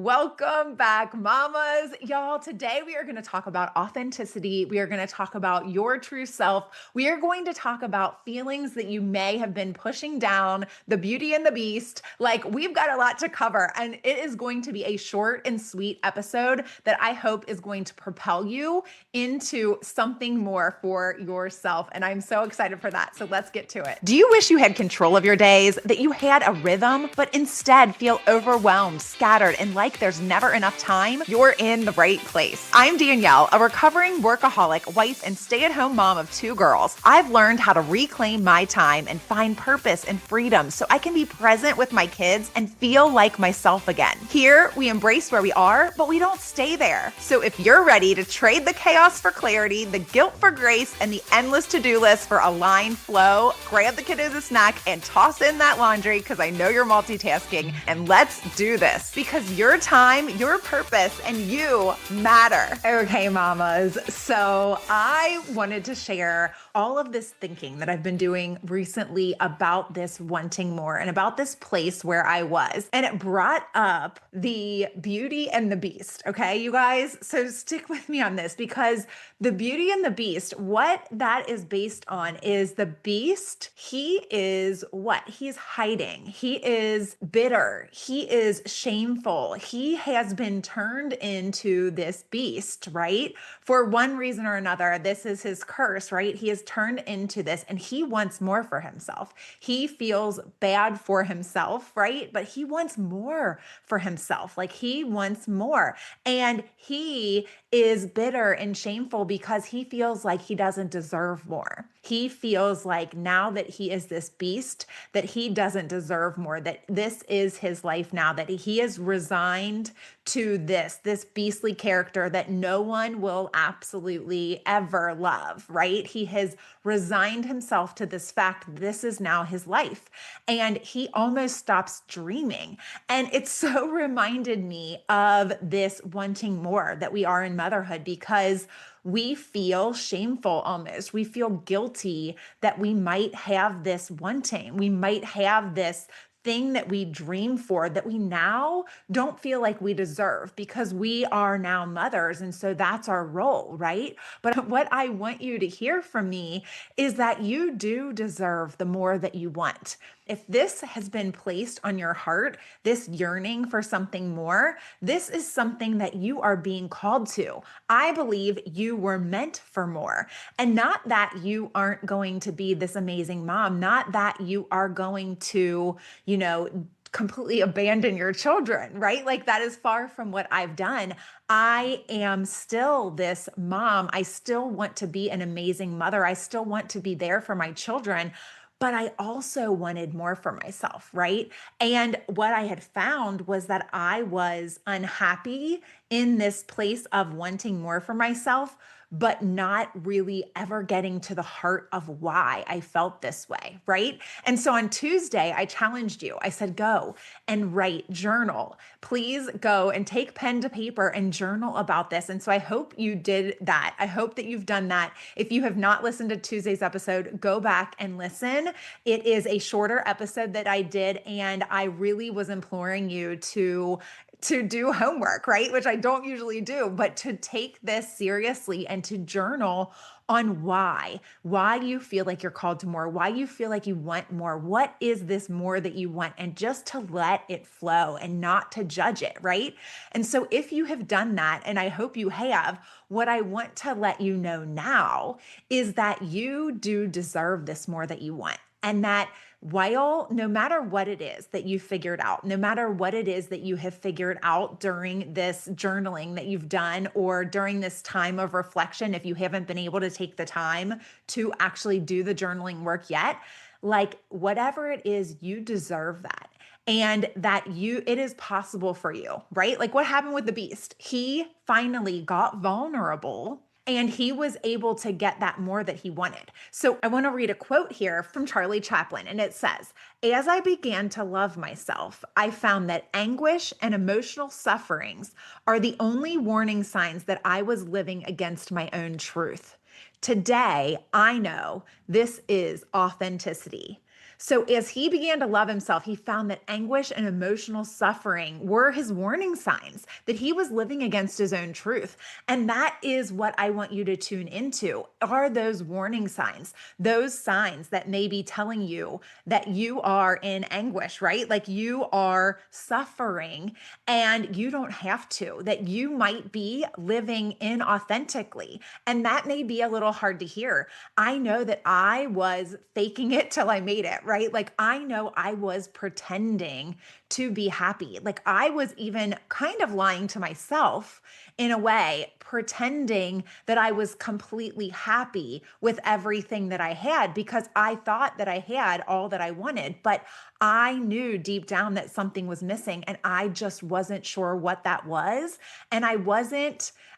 Welcome back, mamas. Y'all, today we are going to talk about authenticity. We are going to talk about your true self. We are going to talk about feelings that you may have been pushing down, the beauty and the beast. Like, we've got a lot to cover, and it is going to be a short and sweet episode that I hope is going to propel you into something more for yourself. And I'm so excited for that. So let's get to it. Do you wish you had control of your days, that you had a rhythm, but instead feel overwhelmed, scattered, and like there's never enough time? You're in the right place. I'm Danielle, a recovering workaholic, wife, and stay-at-home mom of 2 girls. I've learned how to reclaim my time and find purpose and freedom so I can be present with my kids and feel like myself again. Here, we embrace where we are, but we don't stay there. So if you're ready to trade the chaos for clarity, the guilt for grace, and the endless to-do list for aligned flow, grab the kiddos a snack and toss in that laundry because I know you're multitasking, and let's do this because your time, your purpose, and you matter. Okay, mamas. So I wanted to share all of this thinking that I've been doing recently about this wanting more and about this place where I was. And it brought up the beauty and the beast. Okay, you guys? So stick with me on this because the beauty and the beast, what that is based on is the beast. He is what? He's hiding. He is bitter. He is shameful. He has been turned into this beast, right? For one reason or another, this is his curse, right? He is turned into this and he wants more for himself. He feels bad for himself, right? But he wants more for himself. Like he wants more. And he is bitter and shameful because he feels like he doesn't deserve more. He feels like now that he is this beast, that he doesn't deserve more, that this is his life now, that he is resigned to this beastly character that no one will absolutely ever love, right? He has resigned himself to this fact, this is now his life. And he almost stops dreaming. And it so reminded me of this wanting more that we are in motherhood because we feel shameful almost. We feel guilty that we might have this wanting. We might have this thing that we dream for that we now don't feel like we deserve because we are now mothers. And so that's our role, right? But what I want you to hear from me is that you do deserve the more that you want. If this has been placed on your heart, this yearning for something more, this is something that you are being called to. I believe you were meant for more. And not that you aren't going to be this amazing mom, not that you are going to, completely abandon your children, right? Like that is far from what I've done. I am still this mom. I still want to be an amazing mother. I still want to be there for my children. But I also wanted more for myself, right? And what I had found was that I was unhappy in this place of wanting more for myself, but not really ever getting to the heart of why I felt this way, right? And so on Tuesday, I challenged you. I said, go and write, journal. Please go and take pen to paper and journal about this. And so I hope you did that. I hope that you've done that. If you have not listened to Tuesday's episode, go back and listen. It is a shorter episode that I did, and I really was imploring you to do homework, right? Which I don't usually do, but to take this seriously and to journal on why you feel like you're called to more, why you feel like you want more. What is this more that you want? And just to let it flow and not to judge it, right? And so if you have done that, and I hope you have, what I want to let you know now is that you do deserve this more that you want. And that while no matter what it is that you figured out, no matter what it is that you have figured out during this journaling that you've done or during this time of reflection, if you haven't been able to take the time to actually do the journaling work yet, like whatever it is, you deserve that. And that it is possible for you, right? Like what happened with the beast? He finally got vulnerable and he was able to get that more that he wanted. So I want to read a quote here from Charlie Chaplin, and it says, "As I began to love myself, I found that anguish and emotional sufferings are the only warning signs that I was living against my own truth. Today, I know this is authenticity." So, as he began to love himself, he found that anguish and emotional suffering were his warning signs that he was living against his own truth. And that is what I want you to tune into are those warning signs, those signs that may be telling you that you are in anguish, right? Like you are suffering and you don't have to, that you might be living inauthentically. And that may be a little hard to hear. I know that I was faking it till I made it, right? Like I know I was pretending to be happy. Like I was even kind of lying to myself in a way, pretending that I was completely happy with everything that I had because I thought that I had all that I wanted. But I knew deep down that something was missing and I just wasn't sure what that was. And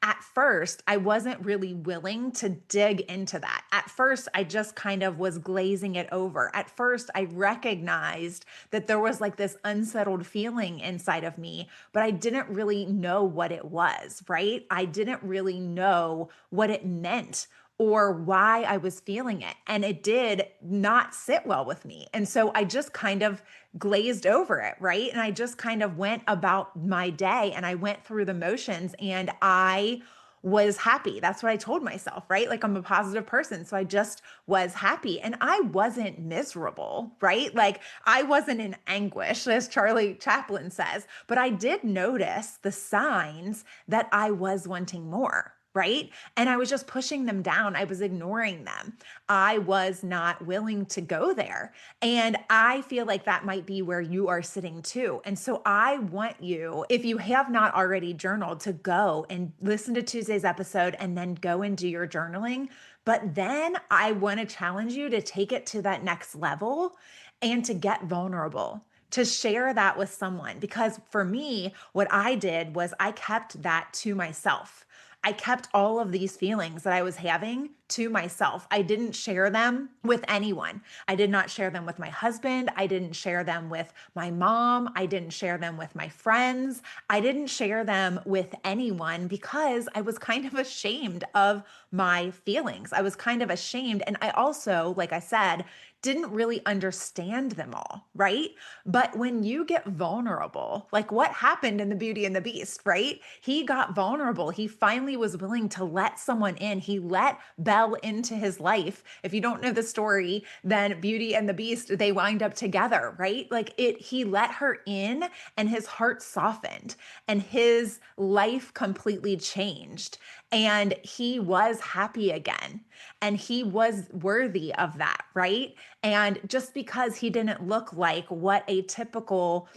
at first, I wasn't really willing to dig into that. At first, I just kind of was glazing it over. At first, I recognized that there was like this unsettled feeling inside of me, but I didn't really know what it was, right? I didn't really know what it meant or why I was feeling it. And it did not sit well with me. And so I just kind of glazed over it, right? And I just kind of went about my day and I went through the motions and I was happy. That's what I told myself, right? Like I'm a positive person. So I just was happy and I wasn't miserable, right? Like I wasn't in anguish, as Charlie Chaplin says, but I did notice the signs that I was wanting more. Right. And I was just pushing them down. I was ignoring them. I was not willing to go there. And I feel like that might be where you are sitting too. And so I want you, if you have not already journaled, to go and listen to Tuesday's episode and then go and do your journaling. But then I want to challenge you to take it to that next level and to get vulnerable, to share that with someone. Because for me, what I did was I kept that to myself. I kept all of these feelings that I was having to myself. I didn't share them with anyone. I did not share them with my husband. I didn't share them with my mom. I didn't share them with my friends. I didn't share them with anyone because I was kind of ashamed of my feelings. I was kind of ashamed. And I also, like I said, didn't really understand them all, right? But when you get vulnerable, like what happened in The Beauty and the Beast, right? He got vulnerable. He finally was willing to let someone in. He let Belle into his life. If you don't know the story, then Beauty and the Beast, they wind up together, right? He let her in and his heart softened and his life completely changed. And he was happy again. And he was worthy of that, right? And just because he didn't look like what a typical,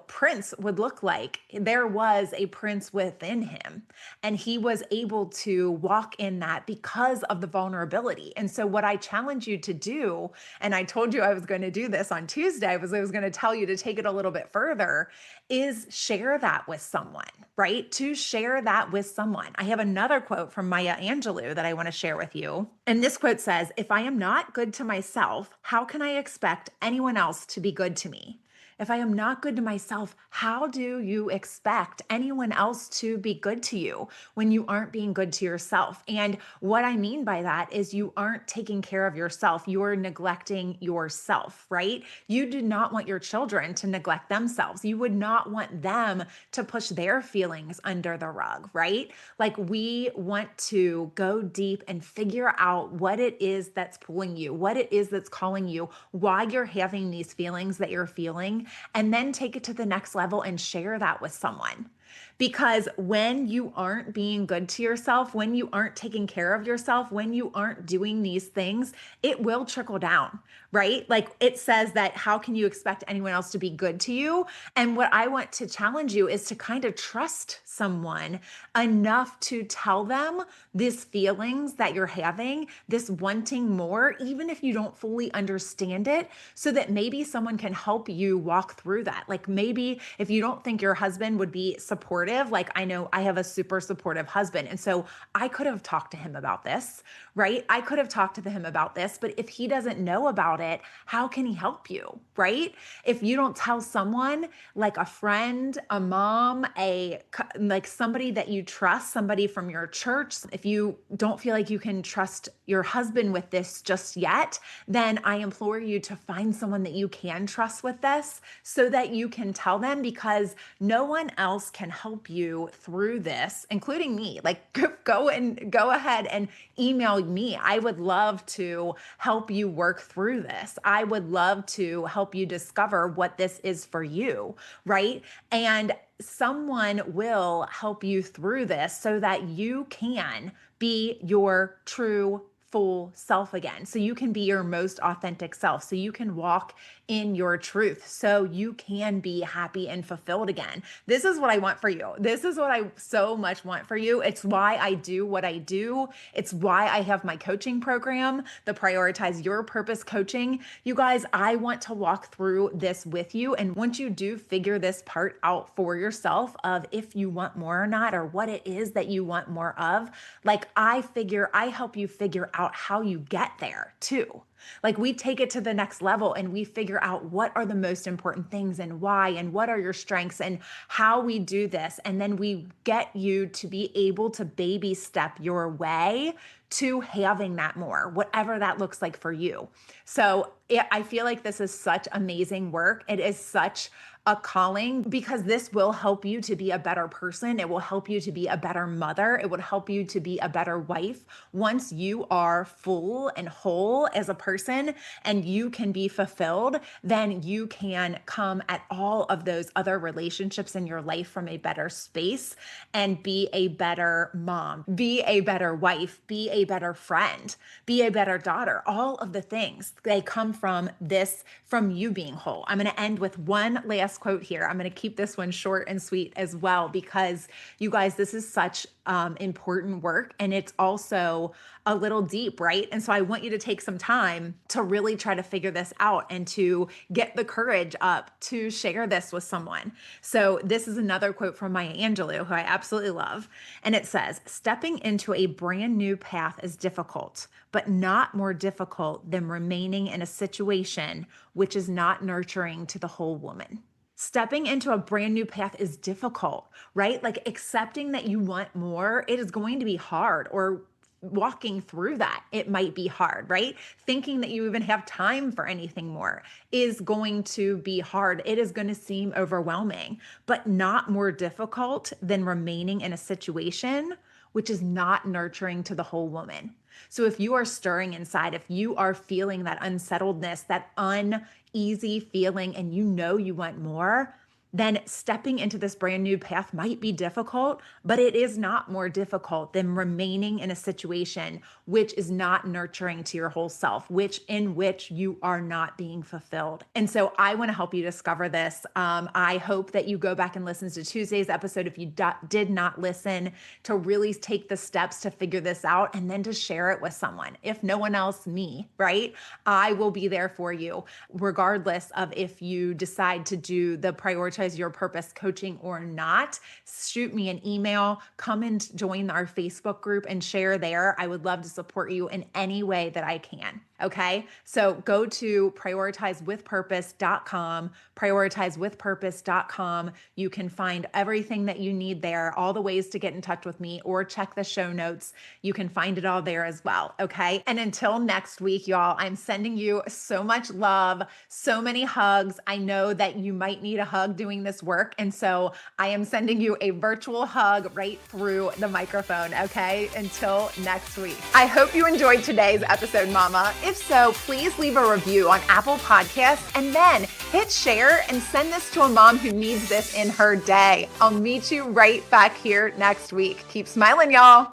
prince would look like, there was a prince within him. And he was able to walk in that because of the vulnerability. And so, what I challenge you to do, and I told you I was going to do this on Tuesday, I was going to tell you to take it a little bit further, is share that with someone, right? To share that with someone. I have another quote from Maya Angelou that I want to share with you. And this quote says, "If I am not good to myself, how can I expect anyone else to be good to me? If I am not good to myself, how do you expect anyone else to be good to you when you aren't being good to yourself?" And what I mean by that is you aren't taking care of yourself. You're neglecting yourself, right? You do not want your children to neglect themselves. You would not want them to push their feelings under the rug, right? Like we want to go deep and figure out what it is that's pulling you, what it is that's calling you, why you're having these feelings that you're feeling, and then take it to the next level and share that with someone. Because when you aren't being good to yourself, when you aren't taking care of yourself, when you aren't doing these things, it will trickle down, right? Like it says that how can you expect anyone else to be good to you? And what I want to challenge you is to kind of trust someone enough to tell them these feelings that you're having, this wanting more, even if you don't fully understand it, so that maybe someone can help you walk through that. Like maybe if you don't think your husband would be supportive. Like I know I have a super supportive husband. And so I could have talked to him about this, right? I could have talked to him about this, but if he doesn't know about it, how can he help you, right? If you don't tell someone like a friend, a mom, like somebody that you trust, somebody from your church, if you don't feel like you can trust your husband with this just yet, then I implore you to find someone that you can trust with this so that you can tell them, because no one else can help you through this, including me. Like go ahead and email me. I would love to help you work through this. I would love to help you discover what this is for you, right? And someone will help you through this so that you can be your true full self again. So you can be your most authentic self. So you can walk in your truth. So you can be happy and fulfilled again. This is what I want for you. This is what I so much want for you. It's why I do what I do. It's why I have my coaching program, the Prioritize Your Purpose coaching. You guys, I want to walk through this with you. And once you do figure this part out for yourself of if you want more or not, or what it is that you want more of, like I help you figure out how you get there too. Like we take it to the next level and we figure out what are the most important things and why, and what are your strengths and how we do this. And then we get you to be able to baby step your way to having that more, whatever that looks like for you. So I feel like this is such amazing work. It is such a calling because this will help you to be a better person. It will help you to be a better mother. It would help you to be a better wife. Once you are full and whole as a person and you can be fulfilled, then you can come at all of those other relationships in your life from a better space and be a better mom, be a better wife, be a better friend, be a better daughter. All of the things, they come from this, from you being whole. I'm going to end with one last quote here. I'm going to keep this one short and sweet as well, because you guys, this is such important work and it's also a little deep, right? And so I want you to take some time to really try to figure this out and to get the courage up to share this with someone. So this is another quote from Maya Angelou, who I absolutely love. And it says, stepping into a brand new path is difficult, but not more difficult than remaining in a situation which is not nurturing to the whole woman. Stepping into a brand new path is difficult, right? Like accepting that you want more, it is going to be hard, or walking through that, it might be hard, right? Thinking that you even have time for anything more is going to be hard. It is going to seem overwhelming, but not more difficult than remaining in a situation which is not nurturing to the whole woman. So if you are stirring inside, if you are feeling that unsettledness, that uneasy feeling, and you know you want more, then stepping into this brand new path might be difficult, but it is not more difficult than remaining in a situation which is not nurturing to your whole self, in which you are not being fulfilled. And so I want to help you discover this. I hope that you go back and listen to Tuesday's episode if you did not listen, to really take the steps to figure this out and then to share it with someone. If no one else, me, right? I will be there for you, regardless of if you decide to do the Prioritize Your Purpose coaching or not. Shoot me an email, come and join our Facebook group and share there. I would love to support you in any way that I can. Okay. So go to prioritizewithpurpose.com, prioritizewithpurpose.com. You can find everything that you need there, all the ways to get in touch with me, or check the show notes. You can find it all there as well. Okay. And until next week, y'all, I'm sending you so much love, so many hugs. I know that you might need a hug doing this work. And so I am sending you a virtual hug right through the microphone. Okay. Until next week. I hope you enjoyed today's episode, Mama. If so, please leave a review on Apple Podcasts and then hit share and send this to a mom who needs this in her day. I'll meet you right back here next week. Keep smiling, y'all.